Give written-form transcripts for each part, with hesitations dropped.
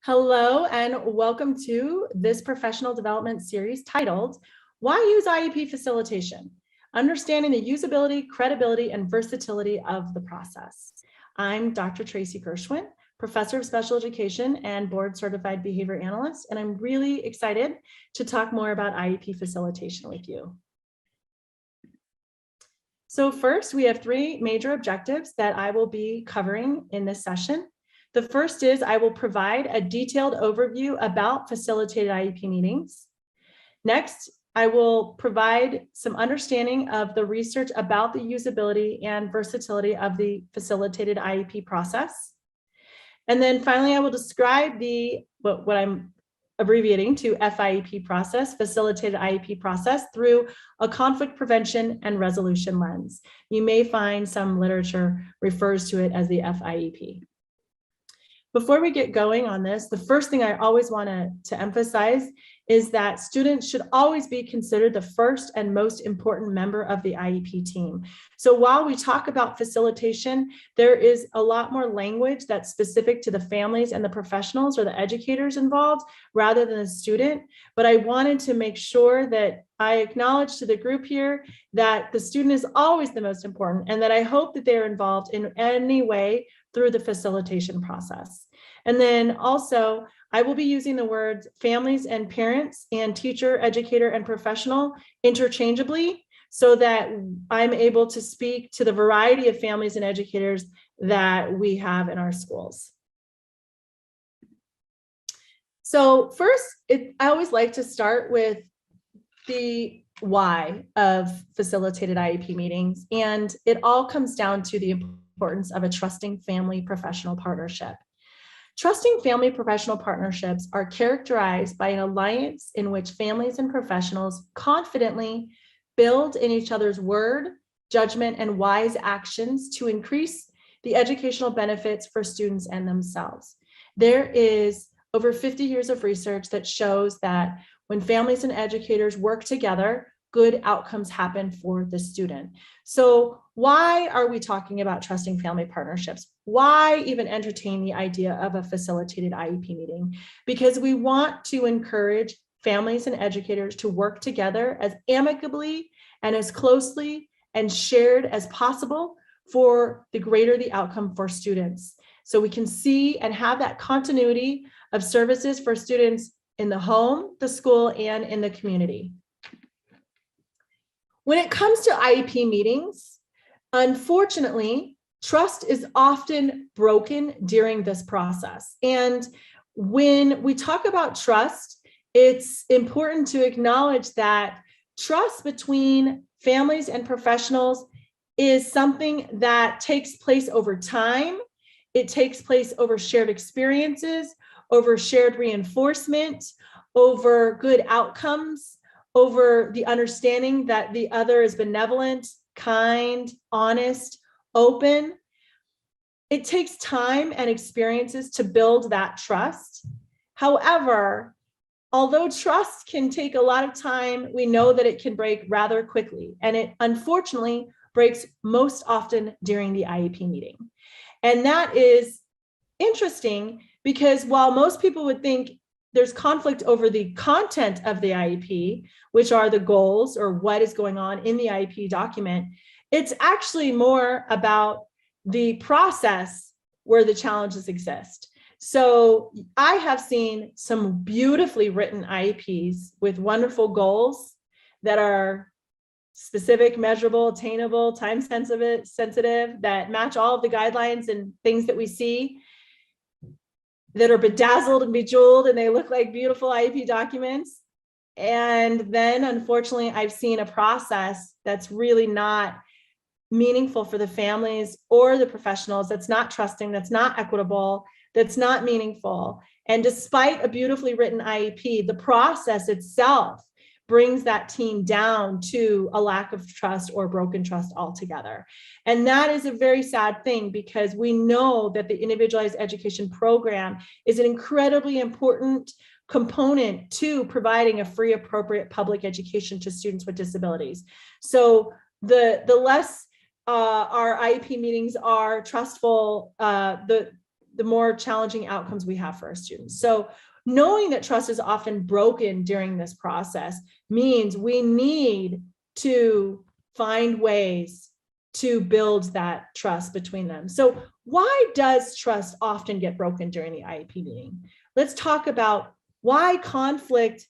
Hello and welcome to this professional development series titled, Why Use IEP Facilitation? Understanding the usability, credibility, and versatility of the process. I'm Dr. Tracy Gershwin, Professor of Special Education and Board Certified Behavior Analyst, and I'm really excited to talk more about IEP facilitation with you. So first, we have three major objectives that I will be covering in this session. The first is I will provide a detailed overview about facilitated IEP meetings. Next, I will provide some understanding of the research about the usability and versatility of the facilitated IEP process. And then finally, I will describe what I'm abbreviating to FIEP process, facilitated IEP process, through a conflict prevention and resolution lens. You may find some literature refers to it as the FIEP. Before we get going on this, the first thing I always want to emphasize is that students should always be considered the first and most important member of the IEP team. So while we talk about facilitation, there is a lot more language that's specific to the families and the professionals or the educators involved rather than the student. But I wanted to make sure that I acknowledge to the group here that the student is always the most important and that I hope that they're involved in any way through the facilitation process. And then also, I will be using the words families and parents and teacher, educator, and professional interchangeably so that I'm able to speak to the variety of families and educators that we have in our schools. So first, I always like to start with the why of facilitated IEP meetings, and it all comes down to the importance of a trusting family professional partnership. Trusting family professional partnerships are characterized by an alliance in which families and professionals confidently build in each other's word, judgment, and wise actions to increase the educational benefits for students and themselves. There is over 50 years of research that shows that when families and educators work together, good outcomes happen for the student. So why are we talking about trusting family partnerships? Why even entertain the idea of a facilitated IEP meeting? Because we want to encourage families and educators to work together as amicably and as closely and shared as possible for the greater the outcome for students. So we can see and have that continuity of services for students in the home, the school, and in the community. When it comes to IEP meetings, unfortunately, trust is often broken during this process. And when we talk about trust, it's important to acknowledge that trust between families and professionals is something that takes place over time. It takes place over shared experiences, over shared reinforcement, over good outcomes, over the understanding that the other is benevolent, kind, honest, open. It takes time and experiences to build that trust. However, although trust can take a lot of time, we know that it can break rather quickly. And it unfortunately breaks most often during the IEP meeting. And that is interesting because while most people would think there's conflict over the content of the IEP, which are the goals or what is going on in the IEP document, it's actually more about the process where the challenges exist. So I have seen some beautifully written IEPs with wonderful goals that are specific, measurable, attainable, time sensitive, that match all of the guidelines and things that we see, that are bedazzled and bejeweled and they look like beautiful IEP documents. And then unfortunately, I've seen a process that's really not meaningful for the families or the professionals, that's not trusting, that's not equitable, that's not meaningful. And despite a beautifully written IEP, the process itself brings that team down to a lack of trust or broken trust altogether. And that is a very sad thing because we know that the individualized education program is an incredibly important component to providing a free, appropriate public education to students with disabilities. So the less our IEP meetings are trustful, the the more challenging outcomes we have for our students. So knowing that trust is often broken during this process means we need to find ways to build that trust between them. So why does trust often get broken during the IEP meeting? Let's talk about why conflict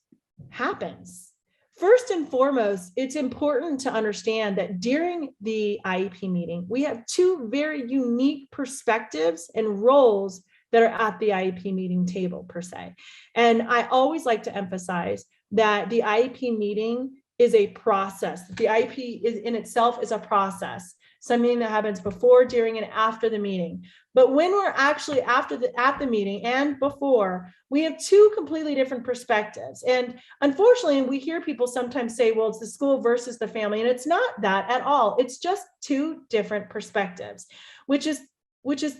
happens. First and foremost, it's important to understand that during the IEP meeting, we have two very unique perspectives and roles that are at the IEP meeting table per se. And I always like to emphasize that the IEP meeting is a process. The IEP is in itself is a process, something that happens before, during, and after the meeting. But when we're actually at the meeting and before, we have two completely different perspectives. And unfortunately, we hear people sometimes say, well, it's the school versus the family, and it's not that at all. It's just two different perspectives, which is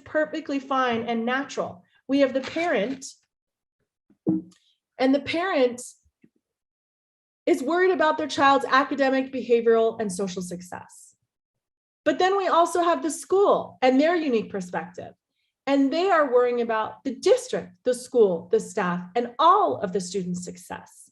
perfectly fine and natural. We have the parent, and the parent is worried about their child's academic, behavioral, and social success. But then we also have the school and their unique perspective. And they are worrying about the district, the school, the staff, and all of the students' success.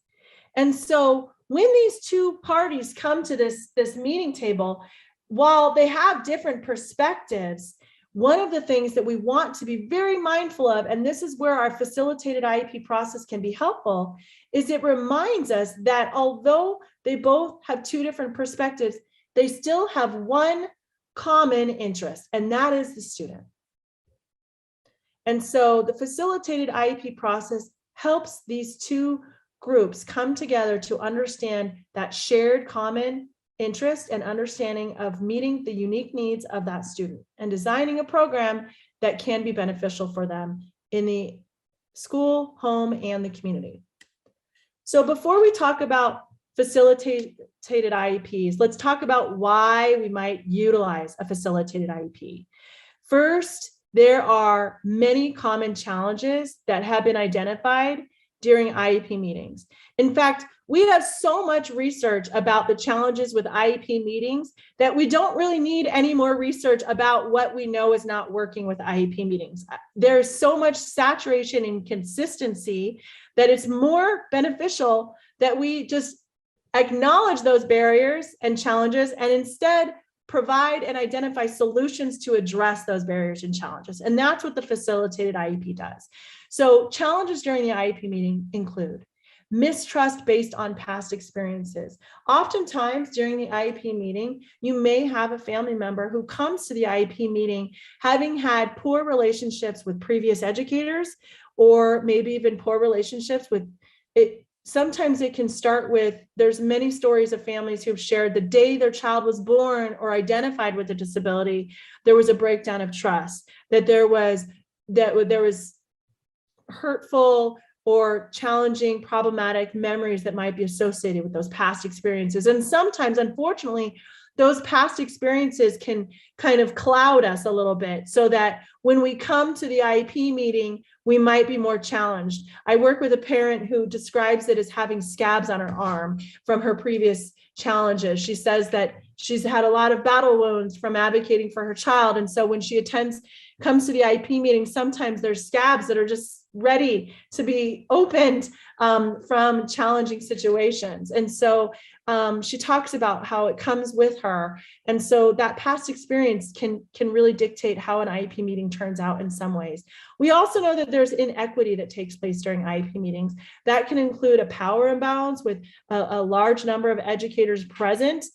And so when these two parties come to this meeting table, while they have different perspectives, one of the things that we want to be very mindful of, and this is where our facilitated IEP process can be helpful, is it reminds us that although they both have two different perspectives, they still have one common interest, and that is the student. And so the facilitated IEP process helps these two groups come together to understand that shared common interest and understanding of meeting the unique needs of that student and designing a program that can be beneficial for them in the school, home, and the community. So before we talk about facilitated IEPs, let's talk about why we might utilize a facilitated IEP. First, there are many common challenges that have been identified during IEP meetings. In fact, we have so much research about the challenges with IEP meetings that we don't really need any more research about what we know is not working with IEP meetings. There's so much saturation and consistency that it's more beneficial that we just acknowledge those barriers and challenges and instead provide and identify solutions to address those barriers and challenges. And that's what the facilitated IEP does. So challenges during the IEP meeting include mistrust based on past experiences. Oftentimes during the IEP meeting, you may have a family member who comes to the IEP meeting having had poor relationships with previous educators, or maybe even poor relationships with it. Sometimes it can start with, there's many stories of families who've shared the day their child was born or identified with a disability, there was a breakdown of trust, that there was hurtful or challenging, problematic memories that might be associated with those past experiences. And sometimes, unfortunately, those past experiences can kind of cloud us a little bit so that when we come to the IEP meeting, we might be more challenged. I work with a parent who describes it as having scabs on her arm from her previous challenges. She says that she's had a lot of battle wounds from advocating for her child. And so when she comes to the IEP meeting, sometimes there's scabs that are just ready to be opened from challenging situations. And so she talks about how it comes with her. And so that past experience can really dictate how an IEP meeting turns out in some ways. We also know that there's inequity that takes place during IEP meetings. That can include a power imbalance with a large number of educators present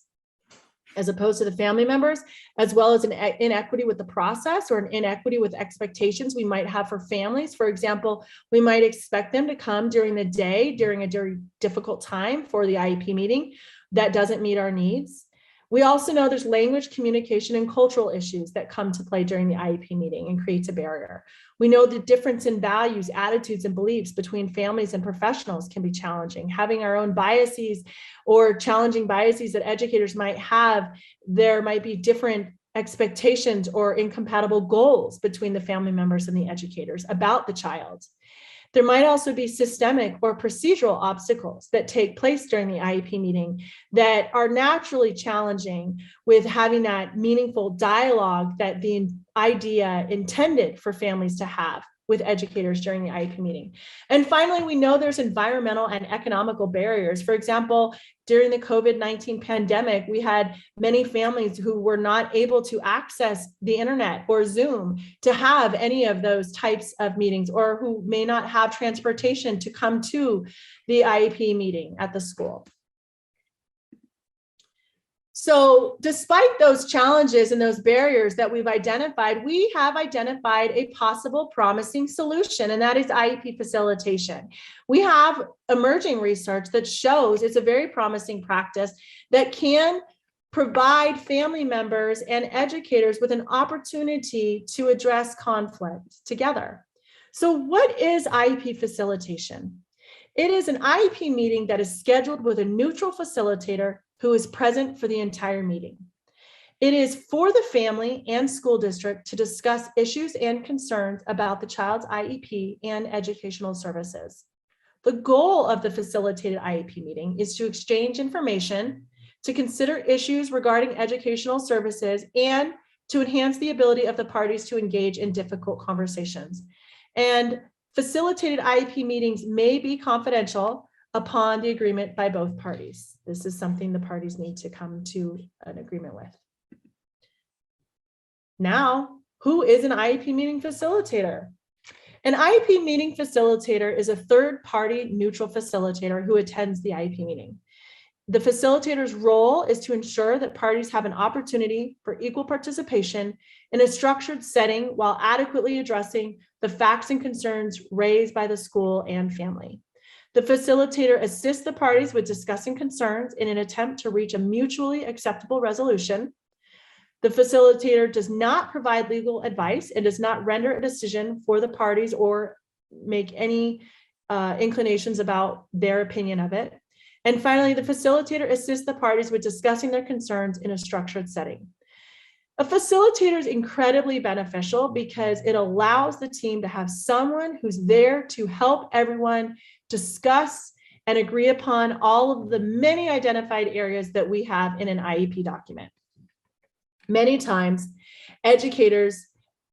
as opposed to the family members, as well as an inequity with the process or an inequity with expectations we might have for families. For example, we might expect them to come during the day, during a very difficult time for the IEP meeting. That doesn't meet our needs. We also know there's language, communication, and cultural issues that come to play during the IEP meeting and creates a barrier. We know the difference in values, attitudes, and beliefs between families and professionals can be challenging. Having our own biases or challenging biases that educators might have, there might be different expectations or incompatible goals between the family members and the educators about the child. There might also be systemic or procedural obstacles that take place during the IEP meeting that are naturally challenging with having that meaningful dialogue that the idea intended for families to have with educators during the IEP meeting. And finally, we know there's environmental and economical barriers. For example, during the COVID-19 pandemic, we had many families who were not able to access the internet or Zoom to have any of those types of meetings, or who may not have transportation to come to the IEP meeting at the school. So despite those challenges and those barriers that we've identified, we have identified a possible promising solution, and that is IEP facilitation. We have emerging research that shows it's a very promising practice that can provide family members and educators with an opportunity to address conflict together. So what is IEP facilitation? It is an IEP meeting that is scheduled with a neutral facilitator who is present for the entire meeting. It is for the family and school district to discuss issues and concerns about the child's IEP and educational services. The goal of the facilitated IEP meeting is to exchange information, to consider issues regarding educational services, and to enhance the ability of the parties to engage in difficult conversations. And facilitated IEP meetings may be confidential upon the agreement by both parties. This is something the parties need to come to an agreement with. Now, who is an IEP meeting facilitator? An IEP meeting facilitator is a third-party neutral facilitator who attends the IEP meeting. The facilitator's role is to ensure that parties have an opportunity for equal participation in a structured setting while adequately addressing the facts and concerns raised by the school and family. The facilitator assists the parties with discussing concerns in an attempt to reach a mutually acceptable resolution. The facilitator does not provide legal advice and does not render a decision for the parties or make any inclinations about their opinion of it. And finally, the facilitator assists the parties with discussing their concerns in a structured setting. A facilitator is incredibly beneficial because it allows the team to have someone who's there to help everyone discuss and agree upon all of the many identified areas that we have in an IEP document. Many times, educators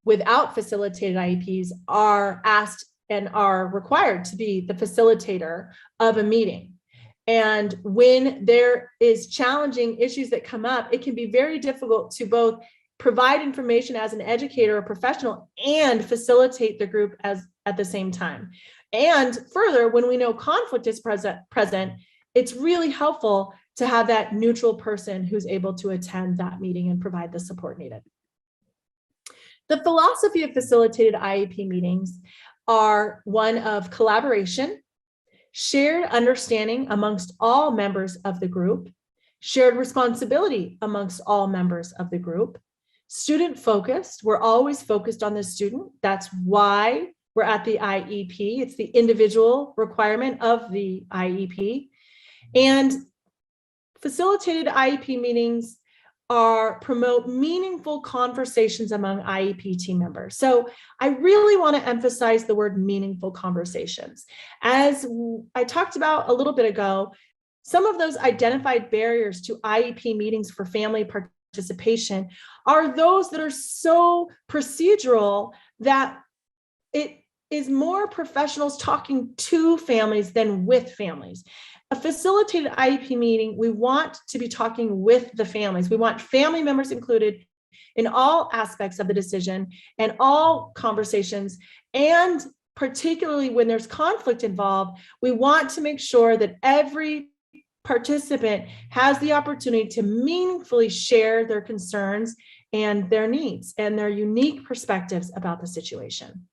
without facilitated IEPs are asked and are required to be the facilitator of a meeting. And when there is challenging issues that come up, it can be very difficult to both provide information as an educator or professional and facilitate the group at the same time. And further, when we know conflict is present, it's really helpful to have that neutral person who's able to attend that meeting and provide the support needed. The philosophy of facilitated IEP meetings are one of collaboration, shared understanding amongst all members of the group, shared responsibility amongst all members of the group, student focused. We're always focused on the student. That's why we're at the IEP. It's the individual requirement of the IEP. And facilitated IEP meetings promote meaningful conversations among IEP team members. So I really want to emphasize the word meaningful conversations. As I talked about a little bit ago, some of those identified barriers to IEP meetings for family participation are those that are so procedural that it is more professionals talking to families than with families. A facilitated IEP meeting, we want to be talking with the families. We want family members included in all aspects of the decision and all conversations. And particularly when there's conflict involved, we want to make sure that every participant has the opportunity to meaningfully share their concerns and their needs and their unique perspectives about the situation.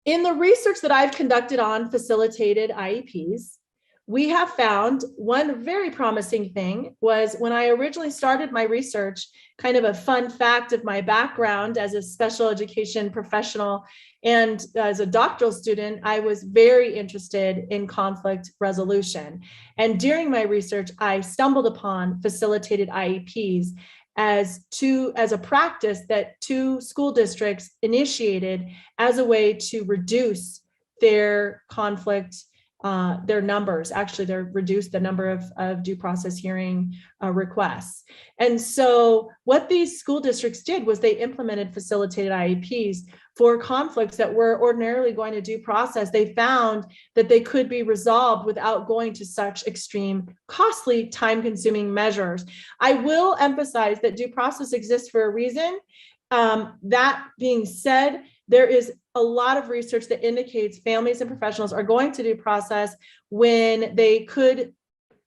In the research that I've conducted on facilitated IEPs, we have found one very promising thing was when I originally started my research, kind of a fun fact of my background as a special education professional and as a doctoral student, I was very interested in conflict resolution. And during my research, I stumbled upon facilitated IEPs as a practice that 2 school districts initiated as a way to reduce their conflict their numbers. Actually, they're reduced the number of due process hearing requests. And so what these school districts did was they implemented facilitated IEPs for conflicts that were ordinarily going to due process. They found that they could be resolved without going to such extreme, costly, time-consuming measures. I will emphasize that due process exists for a reason. That being said, there is a lot of research that indicates families and professionals are going to due process when they could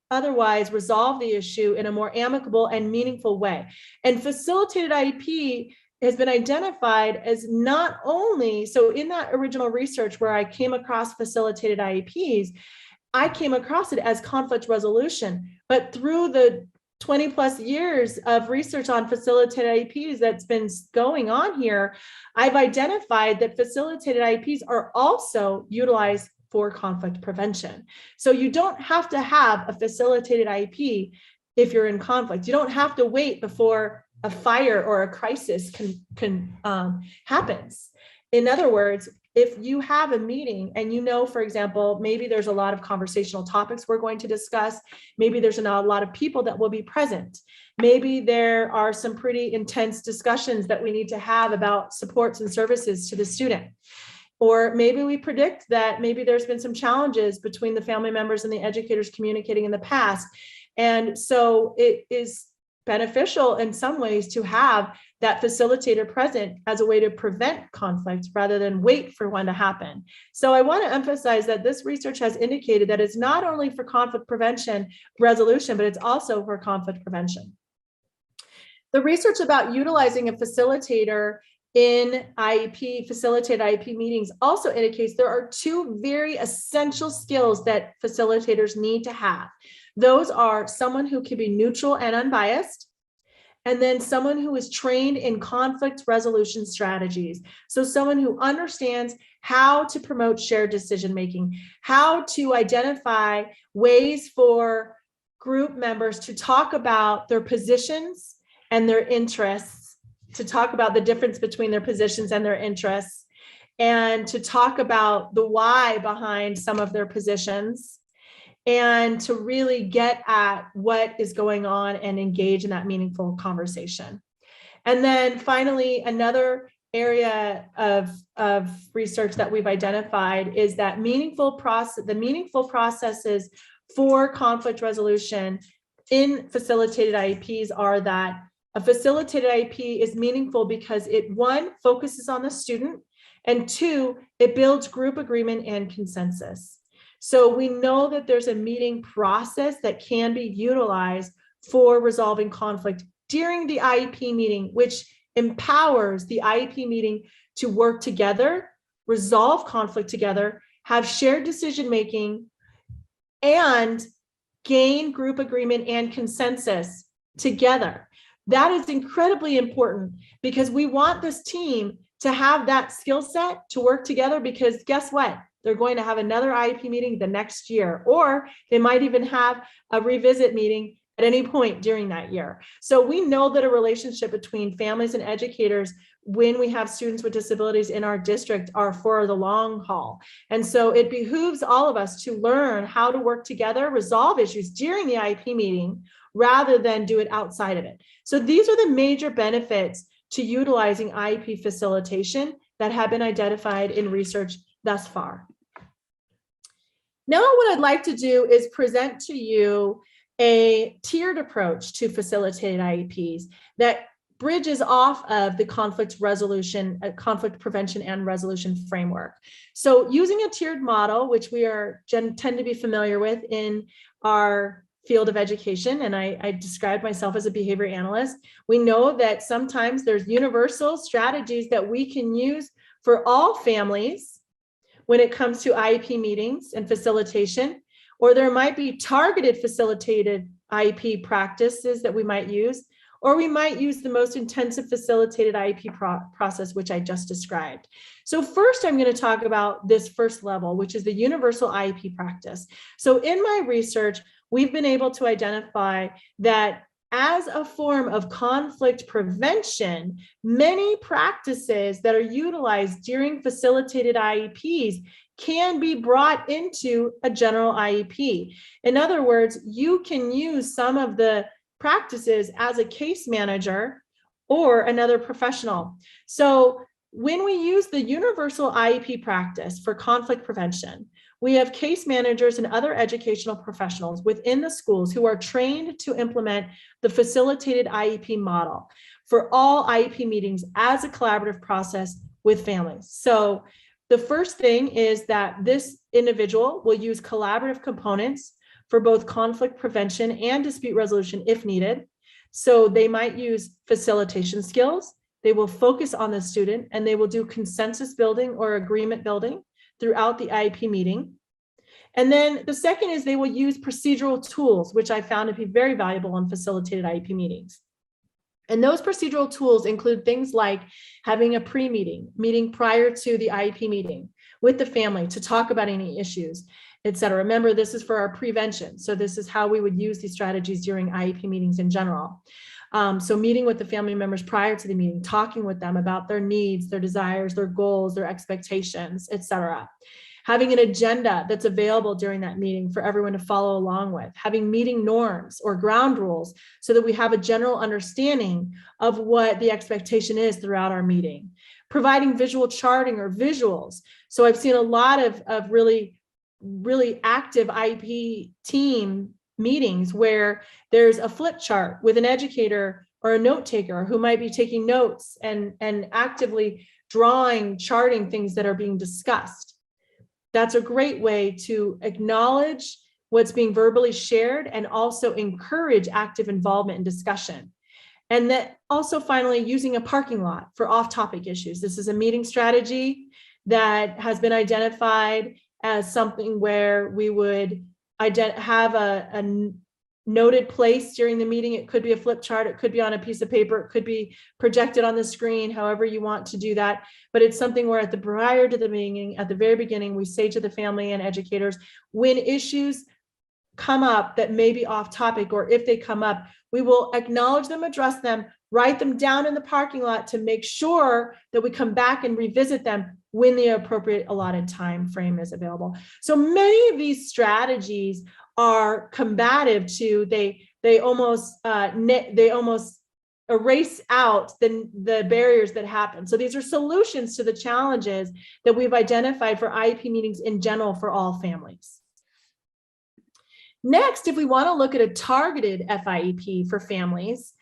otherwise resolve the issue in a more amicable and meaningful way. And facilitated IEP has been identified as not only, so in that original research where I came across facilitated IEPs, I came across it as conflict resolution, but through the 20 plus years of research on facilitated IEPs that's been going on here, I've identified that facilitated IEPs are also utilized for conflict prevention. So you don't have to have a facilitated IEP if you're in conflict. You don't have to wait before a fire or a crisis happens. In other words, if you have a meeting and you know, for example, maybe there's a lot of conversational topics we're going to discuss, maybe there's not a lot of people that will be present, maybe there are some pretty intense discussions that we need to have about supports and services to the student, or maybe we predict that maybe there's been some challenges between the family members and the educators communicating in the past. And so it is beneficial in some ways to have that facilitator present as a way to prevent conflict rather than wait for one to happen. So I want to emphasize that this research has indicated that it's not only for conflict prevention resolution, but it's also for conflict prevention. The research about utilizing a facilitator in IEP, facilitated IEP meetings also indicates there are two very essential skills that facilitators need to have. Those are someone who can be neutral and unbiased, and then someone who is trained in conflict resolution strategies. So someone who understands how to promote shared decision-making, how to identify ways for group members to talk about their positions and their interests, to talk about the difference between their positions and their interests, and to talk about the why behind some of their positions, and to really get at what is going on and engage in that meaningful conversation. And then finally, another area of research that we've identified is that the meaningful processes for conflict resolution in facilitated IEPs are that a facilitated IEP is meaningful because it, one, focuses on the student, and two, it builds group agreement and consensus. So we know that there's a meeting process that can be utilized for resolving conflict during the IEP meeting, which empowers the IEP meeting to work together, resolve conflict together, have shared decision-making, and gain group agreement and consensus together. That is incredibly important because we want this team to have that skill set to work together, because guess what? They're going to have another IEP meeting the next year, or they might even have a revisit meeting at any point during that year. So we know that a relationship between families and educators when we have students with disabilities in our district are for the long haul. And so it behooves all of us to learn how to work together, resolve issues during the IEP meeting rather than do it outside of it. So these are the major benefits to utilizing IEP facilitation that have been identified in research thus far. Now, what I'd like to do is present to you a tiered approach to facilitated IEPs that bridges off of the conflict prevention and resolution framework. So using a tiered model, which we tend to be familiar with in our field of education, and I described myself as a behavior analyst, we know that sometimes there's universal strategies that we can use for all families when it comes to IEP meetings and facilitation, or there might be targeted facilitated IEP practices that we might use, or we might use the most intensive facilitated IEP process, which I just described. So first, I'm going to talk about this first level, which is the universal IEP practice. So in my research, we've been able to identify that as a form of conflict prevention, many practices that are utilized during facilitated IEPs can be brought into a general IEP. In other words, you can use some of the practices as a case manager or another professional. So when we use the universal IEP practice for conflict prevention, we have case managers and other educational professionals within the schools who are trained to implement the facilitated IEP model for all IEP meetings as a collaborative process with families. So the first thing is that this individual will use collaborative components for both conflict prevention and dispute resolution if needed. So they might use facilitation skills. They will focus on the student, and they will do consensus building or agreement building throughout the IEP meeting. And then the second is they will use procedural tools, which I found to be very valuable in facilitated IEP meetings. And those procedural tools include things like having a meeting prior to the IEP meeting with the family to talk about any issues, et cetera. Remember, this is for our prevention. So this is how we would use these strategies during IEP meetings in general. So meeting with the family members prior to the meeting, talking with them about their needs, their desires, their goals, their expectations, et cetera. Having an agenda that's available during that meeting for everyone to follow along with, having meeting norms or ground rules so that we have a general understanding of what the expectation is throughout our meeting, providing visual charting or visuals. So I've seen a lot of really active IEP team meetings where there's a flip chart with an educator or a note taker who might be taking notes and actively charting things that are being discussed. That's a great way to acknowledge what's being verbally shared and also encourage active involvement and discussion. And that also finally using a parking lot for off-topic issues. This is a meeting strategy that has been identified as something where we would have a noted place during the meeting. It could be a flip chart, it could be on a piece of paper, it could be projected on the screen, however you want to do that. But it's something where prior to the meeting, at the very beginning, we say to the family and educators, when issues come up that may be off topic, or if they come up, we will acknowledge them, address them, write them down in the parking lot to make sure that we come back and revisit them when the appropriate allotted time frame is available. So many of these strategies are combative to, they almost erase out the barriers that happen. So these are solutions to the challenges that we've identified for IEP meetings in general for all families. Next, if we want to look at a targeted FIEP for families,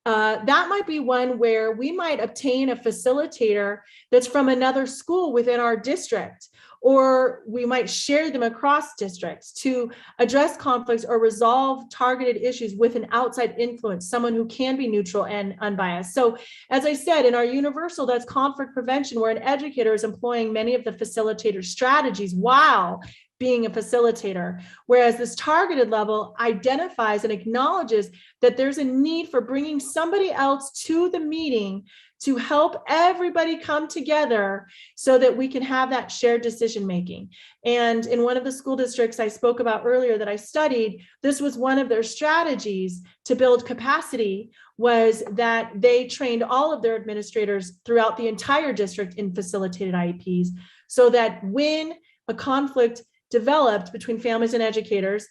that might be one where we might obtain a facilitator that's from another school within our district, or we might share them across districts to address conflicts or resolve targeted issues with an outside influence, someone who can be neutral and unbiased. So as I said, in our universal, that's conflict prevention, where an educator is employing many of the facilitator strategies while being a facilitator, whereas this targeted level identifies and acknowledges that there's a need for bringing somebody else to the meeting to help everybody come together so that we can have that shared decision making. And in one of the school districts I spoke about earlier that I studied, this was one of their strategies to build capacity, was that they trained all of their administrators throughout the entire district in facilitated IEPs, so that when a conflict developed between families and educators,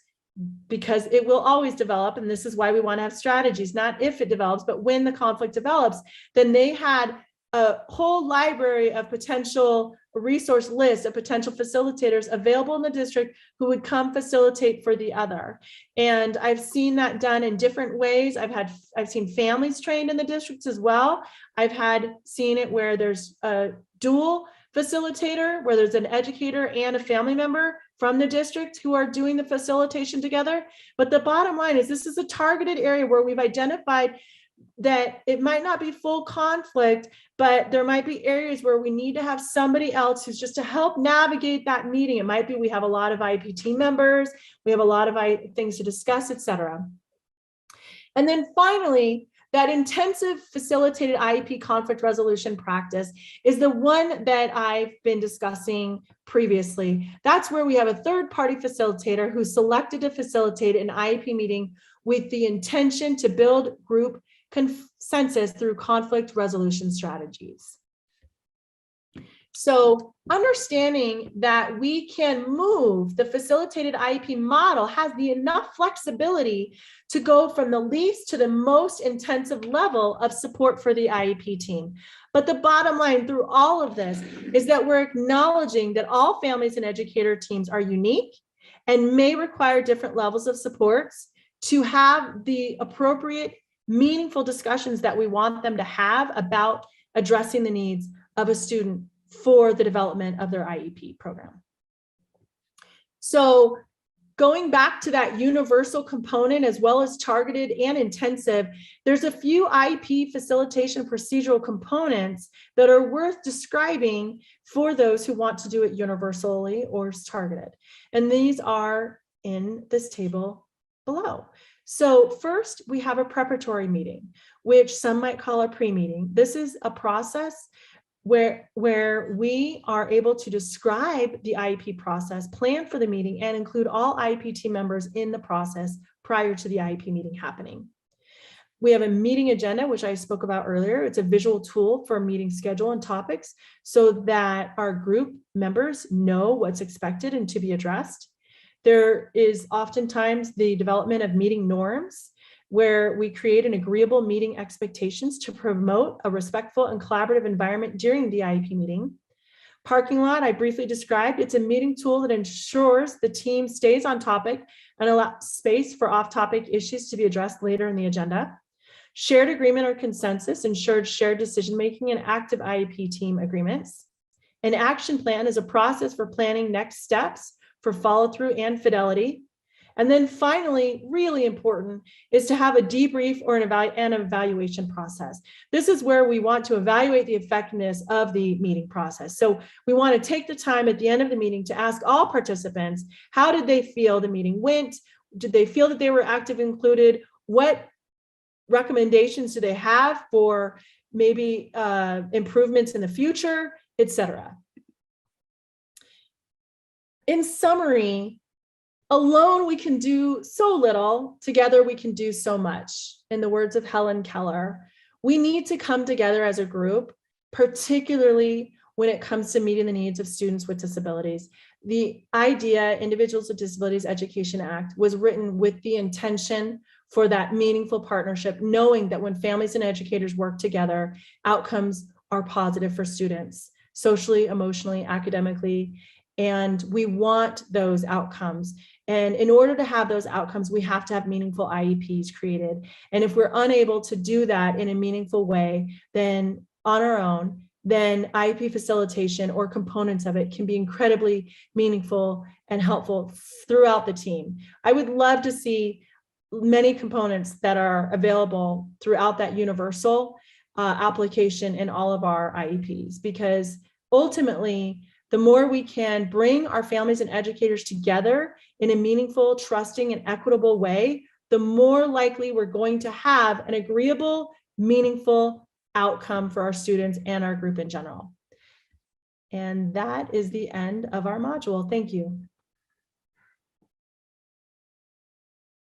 because it will always develop, and this is why we want to have strategies, not if it develops, but when the conflict develops, then they had a whole library of potential resource lists of potential facilitators available in the district who would come facilitate for the other. And I've seen that done in different ways. I've seen families trained in the districts as well. I've seen it where there's a dual facilitator, where there's an educator and a family member from the district who are doing the facilitation together. But the bottom line is, this is a targeted area where we've identified that it might not be full conflict, but there might be areas where we need to have somebody else who's just to help navigate that meeting. It might be we have a lot of IEP team members, we have a lot of things to discuss, etc. And then finally, that intensive facilitated IEP conflict resolution practice is the one that I've been discussing previously. That's where we have a third-party facilitator who selected to facilitate an IEP meeting with the intention to build group consensus through conflict resolution strategies. So understanding that we can move the facilitated IEP model has the enough flexibility to go from the least to the most intensive level of support for the IEP team. But the bottom line through all of this is that we're acknowledging that all families and educator teams are unique and may require different levels of supports to have the appropriate, meaningful discussions that we want them to have about addressing the needs of a student for the development of their IEP program. So going back to that universal component as well as targeted and intensive, there's a few IEP facilitation procedural components that are worth describing for those who want to do it universally or targeted. And these are in this table below. So first, we have a preparatory meeting, which some might call a pre-meeting. This is a process where we are able to describe the IEP process, plan for the meeting, and include all IEP team members in the process prior to the IEP meeting happening. We have a meeting agenda, which I spoke about earlier. It's a visual tool for meeting schedule and topics so that our group members know what's expected and to be addressed. There is oftentimes the development of meeting norms, where we create an agreeable meeting expectations to promote a respectful and collaborative environment during the IEP meeting. Parking lot, I briefly described. It's a meeting tool that ensures the team stays on topic and allows space for off-topic issues to be addressed later in the agenda. Shared agreement or consensus ensures shared decision-making and active IEP team agreements. An action plan is a process for planning next steps for follow-through and fidelity. And then finally, really important, is to have a debrief or an evaluation process. This is where we want to evaluate the effectiveness of the meeting process. So we want to take the time at the end of the meeting to ask all participants, how did they feel the meeting went? Did they feel that they were actively included? What recommendations do they have for maybe improvements in the future, etc. In summary, alone, we can do so little. Together, we can do so much. In the words of Helen Keller, we need to come together as a group, particularly when it comes to meeting the needs of students with disabilities. The IDEA, Individuals with Disabilities Education Act, was written with the intention for that meaningful partnership, knowing that when families and educators work together, outcomes are positive for students, socially, emotionally, academically, and we want those outcomes. And in order to have those outcomes, we have to have meaningful IEPs created. And if we're unable to do that in a meaningful way, then on our own, then IEP facilitation or components of it can be incredibly meaningful and helpful throughout the team. I would love to see many components that are available throughout that universal application in all of our IEPs, because ultimately, the more we can bring our families and educators together in a meaningful, trusting, and equitable way, the more likely we're going to have an agreeable, meaningful outcome for our students and our group in general. And that is the end of our module. Thank you.